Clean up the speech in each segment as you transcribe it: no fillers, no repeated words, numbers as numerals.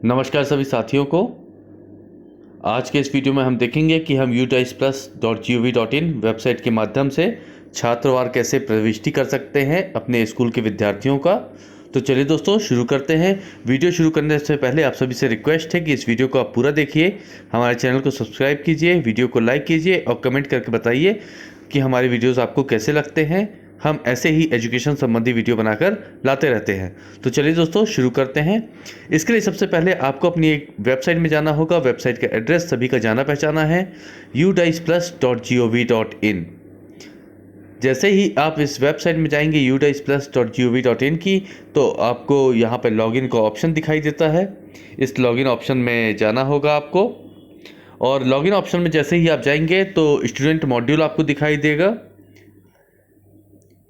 नमस्कार सभी साथियों को। आज के इस वीडियो में हम देखेंगे कि हम udiceplus.gov.in वेबसाइट के माध्यम से छात्रवार कैसे प्रविष्टि कर सकते हैं अपने स्कूल के विद्यार्थियों का। तो चलिए दोस्तों शुरू करते हैं। वीडियो शुरू करने से पहले आप सभी से रिक्वेस्ट है कि इस वीडियो को आप पूरा देखिए, हमारे चैनल को सब्सक्राइब कीजिए, वीडियो को लाइक कीजिए और कमेंट करके बताइए कि हमारे वीडियोज़ आपको कैसे लगते हैं। हम ऐसे ही एजुकेशन संबंधी वीडियो बनाकर लाते रहते हैं। तो चलिए दोस्तों शुरू करते हैं। इसके लिए सबसे पहले आपको अपनी एक वेबसाइट में जाना होगा। वेबसाइट का एड्रेस सभी का जाना पहचाना है, udiceplus.gov.in। जैसे ही आप इस वेबसाइट में जाएंगे udiceplus.gov.in की, तो आपको यहाँ पर लॉगिन का ऑप्शन दिखाई देता है। इस लॉगिन ऑप्शन में जाना होगा आपको, और लॉगिन ऑप्शन में जैसे ही आप जाएंगे तो स्टूडेंट मॉड्यूल आपको दिखाई देगा।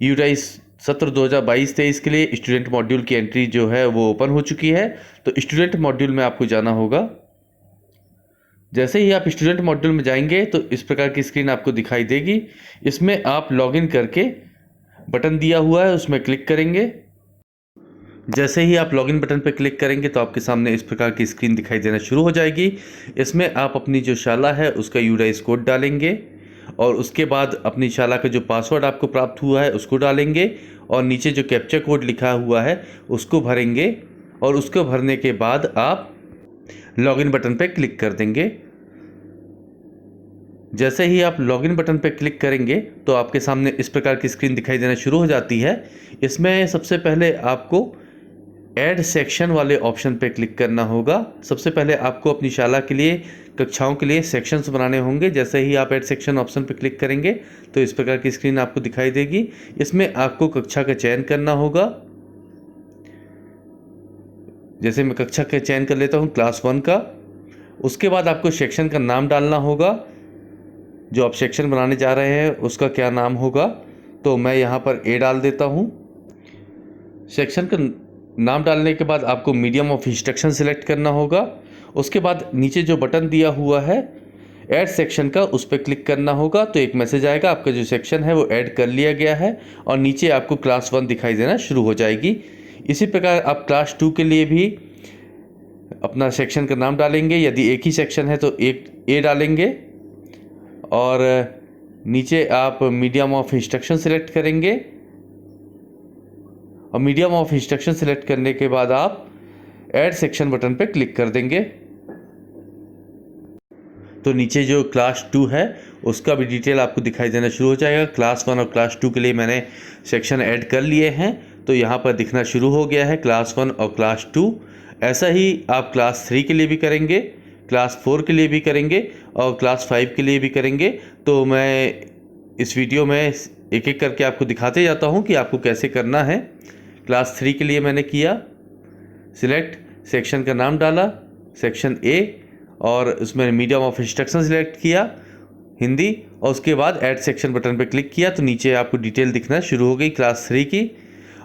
यूडाइस सत्र 2022-23 के लिए स्टूडेंट मॉड्यूल की एंट्री जो है वो ओपन हो चुकी है। तो स्टूडेंट मॉड्यूल में आपको जाना होगा। जैसे ही आप स्टूडेंट मॉड्यूल में जाएंगे तो इस प्रकार की स्क्रीन आपको दिखाई देगी। इसमें आप लॉगिन करके बटन दिया हुआ है उसमें क्लिक करेंगे। जैसे ही आप लॉगिन बटन पर क्लिक करेंगे तो आपके सामने इस प्रकार की स्क्रीन दिखाई देना शुरू हो जाएगी। इसमें आप अपनी जो शाला है उसका यूडाइस कोड डालेंगे और उसके बाद अपनी शाला का जो पासवर्ड आपको प्राप्त हुआ है उसको डालेंगे और नीचे जो कैप्चा कोड लिखा हुआ है उसको भरेंगे, और उसको भरने के बाद आप लॉगिन बटन पर क्लिक कर देंगे। जैसे ही आप लॉगिन बटन पर क्लिक करेंगे तो आपके सामने इस प्रकार की स्क्रीन दिखाई देना शुरू हो जाती है। इसमें सबसे पहले आपको ऐड सेक्शन वाले ऑप्शन पे क्लिक करना होगा। सबसे पहले आपको अपनी शाला के लिए, कक्षाओं के लिए सेक्शंस बनाने होंगे। जैसे ही आप ऐड सेक्शन ऑप्शन पे क्लिक करेंगे तो इस प्रकार की स्क्रीन आपको दिखाई देगी। इसमें आपको कक्षा का चयन करना होगा। जैसे मैं कक्षा का चयन कर लेता हूँ क्लास 1 का। उसके बाद आपको सेक्शन का नाम डालना होगा। जो आप सेक्शन बनाने जा रहे हैं उसका क्या नाम होगा, तो मैं यहाँ पर ए डाल देता हूँ। सेक्शन का नाम डालने के बाद आपको मीडियम ऑफ इंस्ट्रक्शन सिलेक्ट करना होगा। उसके बाद नीचे जो बटन दिया हुआ है ऐड सेक्शन का, उस पर क्लिक करना होगा। तो एक मैसेज आएगा आपका जो सेक्शन है वो ऐड कर लिया गया है, और नीचे आपको क्लास 1 दिखाई देना शुरू हो जाएगी। इसी प्रकार आप क्लास 2 के लिए भी अपना सेक्शन का नाम डालेंगे। यदि एक ही सेक्शन है तो एक ए डालेंगे, और नीचे आप मीडियम ऑफ इंस्ट्रक्शन सिलेक्ट करेंगे, और मीडियम ऑफ इंस्ट्रक्शन सिलेक्ट करने के बाद आप ऐड सेक्शन बटन पर क्लिक कर देंगे। तो नीचे जो क्लास 2 है उसका भी डिटेल आपको दिखाई देना शुरू हो जाएगा। क्लास 1 और क्लास 2 के लिए मैंने सेक्शन ऐड कर लिए हैं, तो यहाँ पर दिखना शुरू हो गया है क्लास 1 और क्लास 2। ऐसा ही आप क्लास 3 के लिए भी करेंगे, क्लास 4 के लिए भी करेंगे और क्लास 5 के लिए भी करेंगे। तो मैं इस वीडियो में एक एक करके आपको दिखाते जाता हूँ कि आपको कैसे करना है। क्लास 3 के लिए मैंने किया सिलेक्ट, सेक्शन का नाम डाला सेक्शन ए, और उसमें मीडियम ऑफ इंस्ट्रक्शन सिलेक्ट किया हिंदी, और उसके बाद ऐड सेक्शन बटन पर क्लिक किया। तो नीचे आपको डिटेल दिखना शुरू हो गई क्लास 3 की,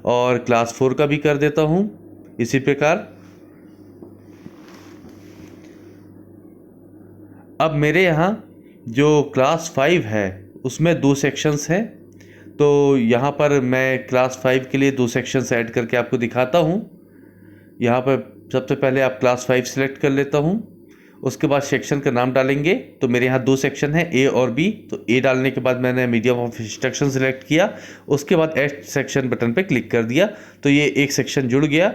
और क्लास 4 का भी कर देता हूँ इसी प्रकार। अब मेरे यहाँ जो क्लास 5 है उसमें 2 सेक्शंस हैं, तो यहाँ पर मैं क्लास 5 के लिए 2 सेक्शंस ऐड करके आपको दिखाता हूँ। यहाँ पर सबसे पहले आप क्लास 5 सिलेक्ट कर लेता हूँ। उसके बाद सेक्शन का नाम डालेंगे। तो मेरे यहाँ 2 सेक्शन हैं, ए और बी। तो ए डालने के बाद मैंने मीडियम ऑफ इंस्ट्रक्शन सिलेक्ट किया। उसके बाद ऐड सेक्शन बटन पे क्लिक कर दिया, तो ये एक सेक्शन जुड़ गया।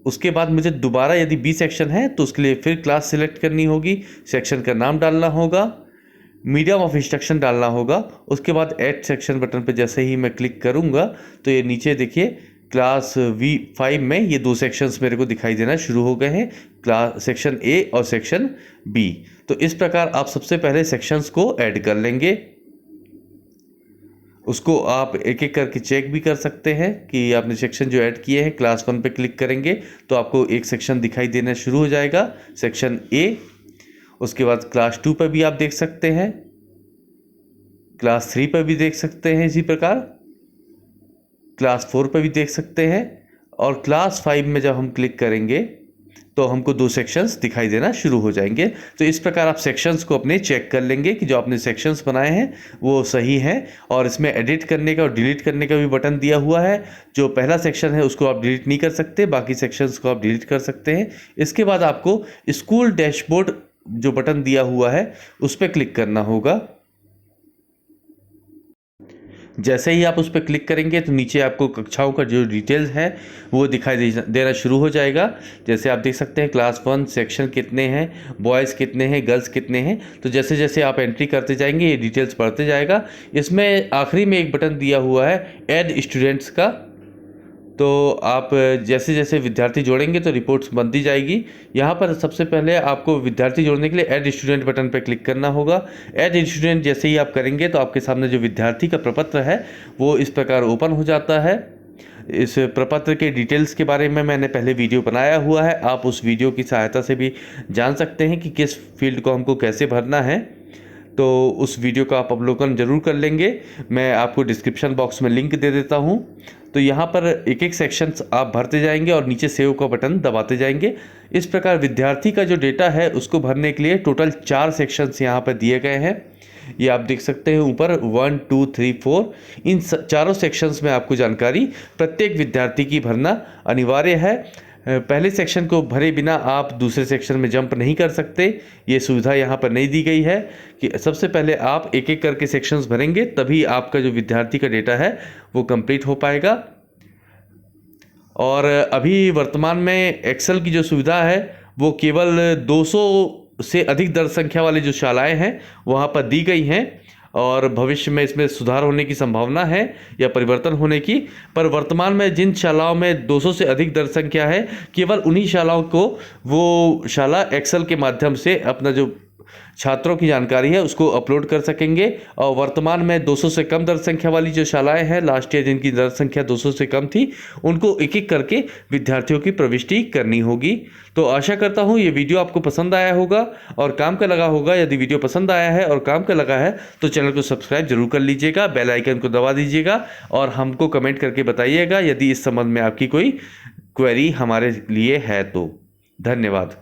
उसके बाद मुझे दोबारा यदि बी सेक्शन है तो उसके लिए फिर क्लास सिलेक्ट करनी होगी, सेक्शन का नाम डालना होगा, मीडियम ऑफ इंस्ट्रक्शन डालना होगा। उसके बाद ऐड सेक्शन बटन पर जैसे ही मैं क्लिक करूँगा तो ये नीचे देखिए क्लास V5 में ये 2 सेक्शंस मेरे को दिखाई देना शुरू हो गए हैं, क्लास सेक्शन ए और सेक्शन बी। तो इस प्रकार आप सबसे पहले सेक्शंस को ऐड कर लेंगे। उसको आप एक एक करके चेक भी कर सकते हैं कि आपने सेक्शन जो ऐड किए हैं। क्लास 1 पे क्लिक करेंगे तो आपको एक सेक्शन दिखाई देना शुरू हो जाएगा, सेक्शन ए। उसके बाद क्लास 2 पर भी आप देख सकते हैं, क्लास 3 पर भी देख सकते हैं, इसी प्रकार क्लास 4 पर भी देख सकते हैं। और क्लास 5 में जब हम क्लिक करेंगे तो हमको 2 सेक्शंस दिखाई देना शुरू हो जाएंगे। तो इस प्रकार आप सेक्शंस को अपने चेक कर लेंगे कि जो आपने सेक्शंस बनाए हैं वो सही हैं। और इसमें एडिट करने का और डिलीट करने का भी बटन दिया हुआ है। जो पहला सेक्शन है उसको आप डिलीट नहीं कर सकते, बाकी सेक्शंस को आप डिलीट कर सकते हैं। इसके बाद आपको स्कूल डैशबोर्ड जो बटन दिया हुआ है उस पर क्लिक करना होगा। जैसे ही आप उस पर क्लिक करेंगे तो नीचे आपको कक्षाओं का जो डिटेल्स है वो दिखाई देना शुरू हो जाएगा। जैसे आप देख सकते हैं क्लास 1 सेक्शन कितने हैं, बॉयज़ कितने हैं, गर्ल्स कितने हैं। तो जैसे जैसे आप एंट्री करते जाएंगे ये डिटेल्स बढ़ते जाएगा। इसमें आखिरी में एक बटन दिया हुआ है ऐड स्टूडेंट्स का। तो आप जैसे जैसे विद्यार्थी जोड़ेंगे तो रिपोर्ट्स बनती जाएगी। यहाँ पर सबसे पहले आपको विद्यार्थी जोड़ने के लिए ऐड स्टूडेंट बटन पर क्लिक करना होगा। ऐड स्टूडेंट जैसे ही आप करेंगे तो आपके सामने जो विद्यार्थी का प्रपत्र है वो इस प्रकार ओपन हो जाता है। इस प्रपत्र के डिटेल्स के बारे में मैंने पहले वीडियो बनाया हुआ है, आप उस वीडियो की सहायता से भी जान सकते हैं कि किस फील्ड को हमको कैसे भरना है। तो उस वीडियो का आप अवलोकन जरूर कर लेंगे, मैं आपको डिस्क्रिप्शन बॉक्स में लिंक दे देता हूं। तो यहाँ पर एक एक सेक्शंस आप भरते जाएंगे और नीचे सेव का बटन दबाते जाएंगे। इस प्रकार विद्यार्थी का जो डेटा है उसको भरने के लिए टोटल 4 सेक्शंस यहाँ पर दिए गए हैं। ये आप देख सकते हैं ऊपर 1 2 3 4। इन चारों सेक्शंस में आपको जानकारी प्रत्येक विद्यार्थी की भरना अनिवार्य है। पहले सेक्शन को भरे बिना आप दूसरे सेक्शन में जंप नहीं कर सकते। ये सुविधा यहाँ पर नहीं दी गई है कि सबसे पहले आप एक एक करके सेक्शंस भरेंगे तभी आपका जो विद्यार्थी का डेटा है वो कंप्लीट हो पाएगा। और अभी वर्तमान में एक्सेल की जो सुविधा है वो केवल 200 से अधिक दर्ज संख्या वाली जो शालाएँ हैं वहाँ पर दी गई हैं और भविष्य में इसमें सुधार होने की संभावना है या परिवर्तन होने की। पर वर्तमान में जिन शालाओं में 200 से अधिक दर्ज संख्या है केवल उन्हीं शालाओं को वो शाला एक्सेल के माध्यम से अपना जो छात्रों की जानकारी है उसको अपलोड कर सकेंगे। और वर्तमान में 200 से कम दर्ज संख्या वाली जो शालाएं हैं लास्ट ईयर जिनकी दर्ज संख्या 200 से कम थी उनको एक एक करके विद्यार्थियों की प्रविष्टि करनी होगी। तो आशा करता हूं ये वीडियो आपको पसंद आया होगा और काम का लगा होगा। यदि वीडियो पसंद आया है और काम का लगा है तो चैनल को सब्सक्राइब जरूर कर लीजिएगा, बेल आइकन को दबा दीजिएगा और हमको कमेंट करके बताइएगा यदि इस संबंध में आपकी कोई क्वेरी हमारे लिए है तो। धन्यवाद।